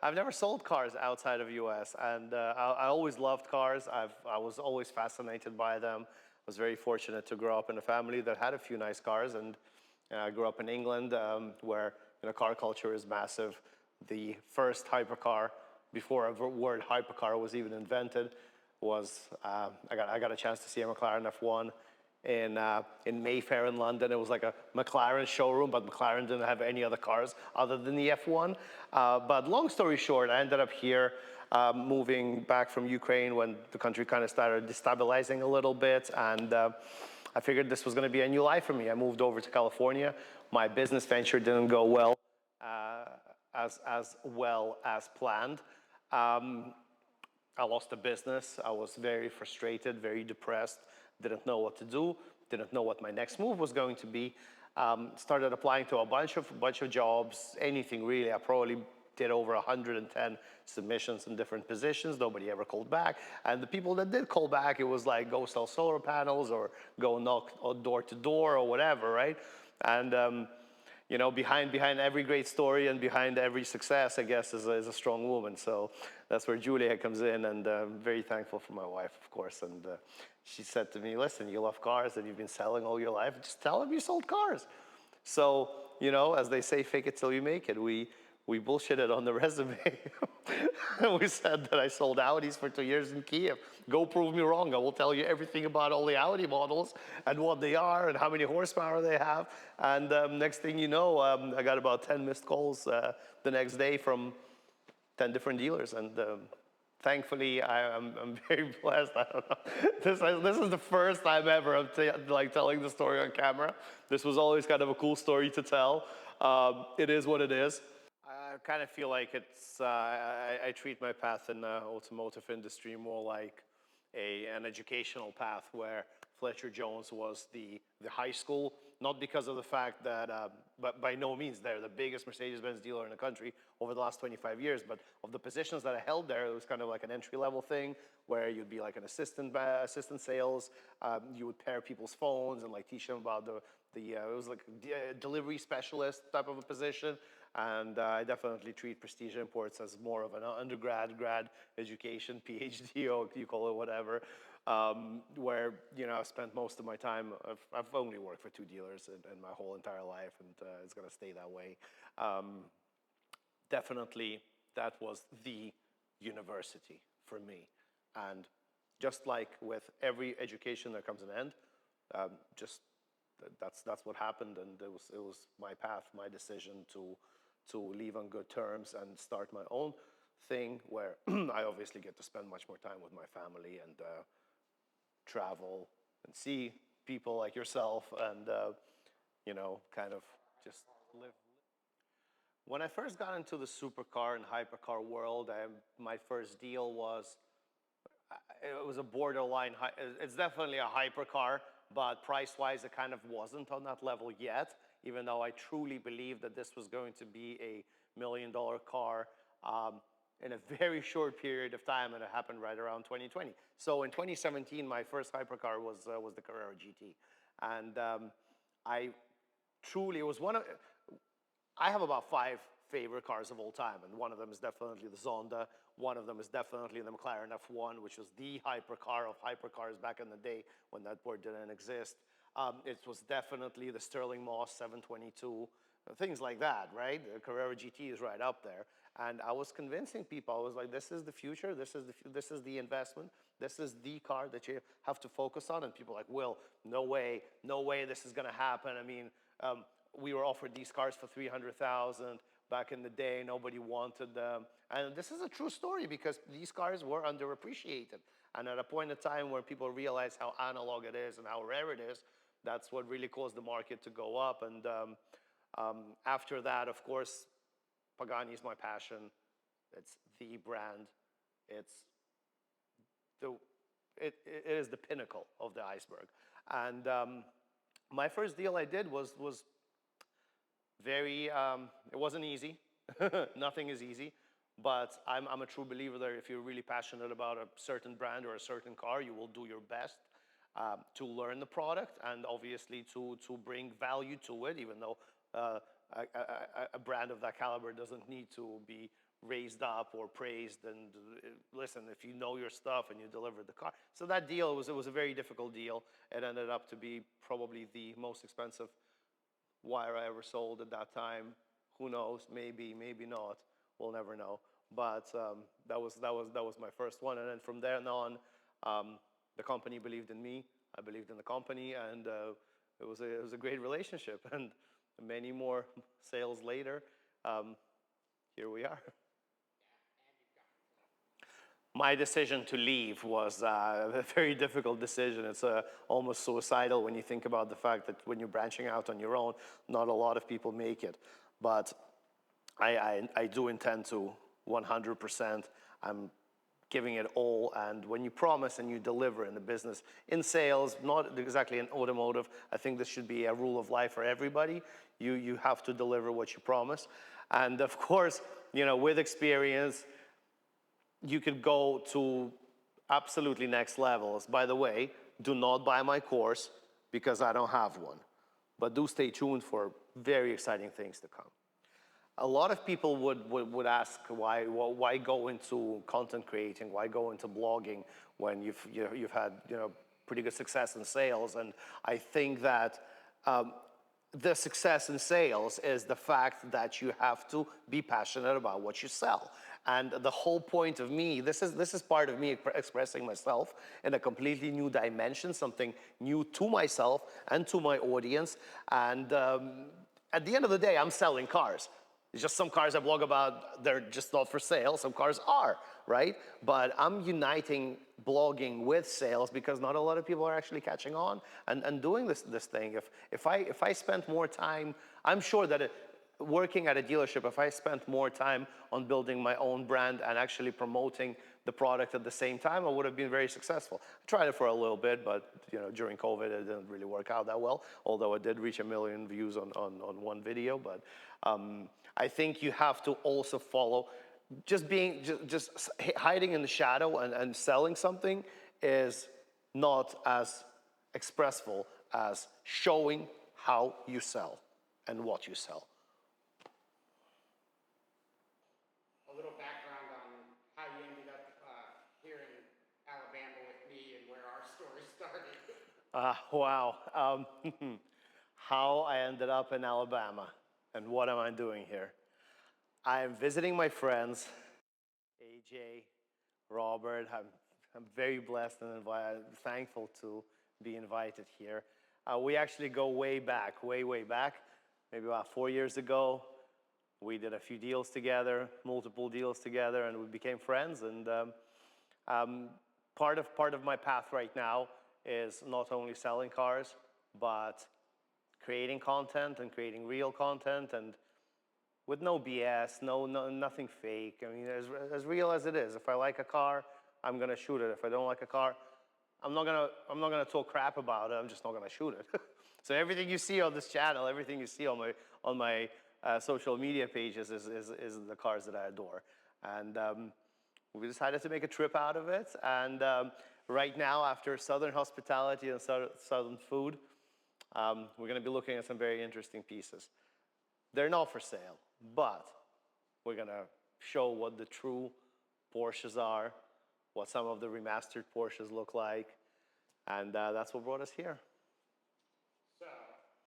I've never sold cars outside of US, and I always loved cars. I was always fascinated by them. I was very fortunate to grow up in a family that had a few nice cars, and I grew up in England, where car culture is massive. The first hypercar, before the word hypercar was even invented, was I got a chance to see a McLaren F1 in Mayfair in London. It was like a McLaren showroom, but McLaren didn't have any other cars other than the F1. But long story short, I ended up here, moving back from Ukraine when the country kind of started destabilizing a little bit, and I figured this was going to be a new life for me. I moved over to California. My business venture didn't go well, as well as planned. I lost the business. I was very frustrated, very depressed, didn't know what to do, didn't know what my next move was going to be. Started applying to a bunch of jobs, anything really. I probably did over 110 submissions in different positions. Nobody ever called back. And the people that did call back, it was like, go sell solar panels or go knock door to door or whatever, right? And behind every great story and behind every success, I guess, is a strong woman. So that's where Julia comes in, and I'm very thankful for my wife, of course. And she said to me, listen, you love cars and you've been selling all your life. Just tell them you sold cars. So, as they say, fake it till you make it. We bullshitted on the resume. We said that I sold Audis for 2 years in Kiev. Go prove me wrong. I will tell you everything about all the Audi models and what they are and how many horsepower they have. And next thing you know, I got about 10 missed calls the next day from 10 different dealers. And thankfully, I'm very blessed. I don't know. This is the first time ever I'm telling the story on camera. This was always kind of a cool story to tell. It is what it is. I kind of feel like I treat my path in the automotive industry more like an educational path, where Fletcher Jones was the high school, not because of the fact that, but by no means they're the biggest Mercedes-Benz dealer in the country over the last 25 years, but of the positions that I held there, it was kind of like an entry-level thing where you'd be like an assistant sales, you would pair people's phones and like teach them about it was like a delivery specialist type of a position. And I definitely treat Prestige Imports as more of an grad education, PhD, or you call it whatever, where I spent most of my time. I've only worked for 2 dealers in my whole entire life, and it's going to stay that way. Definitely, that was the university for me. And just like with every education, there comes an end. Just that's what happened, and it was my path, my decision to leave on good terms and start my own thing, where I obviously get to spend much more time with my family and travel and see people like yourself, and kind of just live. When I first got into the supercar and hypercar world, my first deal was it was a borderline. It's definitely a hypercar, but price-wise, it kind of wasn't on that level yet. Even though I truly believed that this was going to be a $1 million car in a very short period of time, and it happened right around 2020. So in 2017, my first hypercar was the Carrera GT, and I truly, it was one of. I have about 5 favorite cars of all time, and one of them is definitely the Zonda. One of them is definitely the McLaren F1, which was the hypercar of hypercars back in the day when that word didn't exist. It was definitely the Sterling Moss 722, things like that, right? The Carrera GT is right up there. And I was convincing people, I was like, this is the future, this is the investment, this is the car that you have to focus on. And people are like, Will, no way this is gonna happen. I mean, we were offered these cars for $300,000 back in the day. Nobody wanted them. And this is a true story, because these cars were underappreciated. And at a point in time where people realize how analog it is and how rare it is, that's what really caused the market to go up. And after that, of course, Pagani is my passion. It's the brand. It is the pinnacle of the iceberg. And my first deal I did was very, it wasn't easy. Nothing is easy. But I'm a true believer that if you're really passionate about a certain brand or a certain car, you will do your best to learn the product and obviously to bring value to it, even though a brand of that caliber doesn't need to be raised up or praised. And listen, if you know your stuff and you deliver the car. So that deal was a very difficult deal. It ended up to be probably the most expensive wire I ever sold at that time. Who knows? Maybe, maybe not. We'll never know. But that was my first one. And then from then on, the company believed in me. I believed in the company, and it was a great relationship. And many more sales later, here we are. My decision to leave was a very difficult decision. It's almost suicidal when you think about the fact that when you're branching out on your own, not a lot of people make it. But I do intend to 100%. I'm giving it all. And when you promise and you deliver in the business, in sales, not exactly in automotive, I think this should be a rule of life for everybody. You have to deliver what you promise. And of course, with experience, you could go to absolutely next levels. By the way, do not buy my course because I don't have one. But do stay tuned for very exciting things to come. A lot of people would ask why go into content creating, why go into blogging when you've had pretty good success in sales. And I think that the success in sales is the fact that you have to be passionate about what you sell. And the whole point of me, this is part of me expressing myself in a completely new dimension, something new to myself and to my audience. And at the end of the day, I'm selling cars. It's just some cars I blog about, they're just not for sale. Some cars are, right? But I'm uniting blogging with sales because not a lot of people are actually catching on and doing this thing. If I spent more time, I'm sure that working at a dealership, if I spent more time on building my own brand and actually promoting the product at the same time, I would have been very successful. I tried it for a little bit, but during COVID, it didn't really work out that well, although it did reach 1 million views on one video. But I think you have to also follow, just hiding in the shadow and selling something is not as expressful as showing how you sell and what you sell. A little background on how you ended up here in Alabama with me and where our story started. Wow. How I ended up in Alabama and what am I doing here? I am visiting my friends, AJ, Robert. I'm very blessed and thankful to be invited here. We actually go way back, way back, maybe about 4 years ago. We did a few deals together, multiple deals together, and we became friends. And part of my path right now is not only selling cars, but creating content and creating real content, and with no BS, nothing fake. I mean, as real as it is. If I like a car, I'm gonna shoot it. If I don't like a car, I'm not gonna talk crap about it. I'm just not gonna shoot it. So everything you see on this channel, everything you see on my social media pages is the cars that I adore. And we decided to make a trip out of it. And right now, after Southern hospitality and Southern food, we're going to be looking at some very interesting pieces. They're not for sale, but we're going to show what the true Porsches are, what some of the remastered Porsches look like, and that's what brought us here.